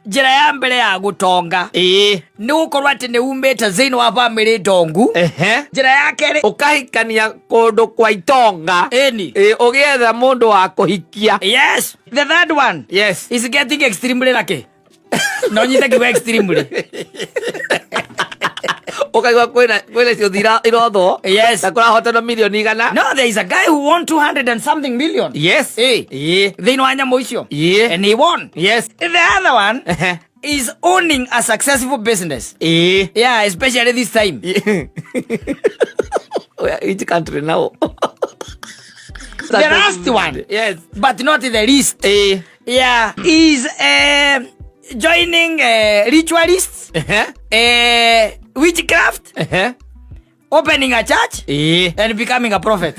njira ya mbere ya Gutonga ni gukorwo ati ni umite thini wa family ndongu. Njira ya keri ukahikania kundu kwa itonga eni ugietha mundu wa kuhikia. Yes. The third one is getting extremely lucky. No nyita kiwa extremely. Ukaigwa kwina cio thira irotho. Yes. Na kurahota no milioni igana. No, there is a guy who won 200 and something million. Yes. Thini wa nyamu icio. And he won. Yes. The other one is owning a successful business. Yeah, especially this time. Which country now? The last one. Yes. But not the least. Yeah, is joining ritualists. Witchcraft. Opening a church. And becoming a prophet.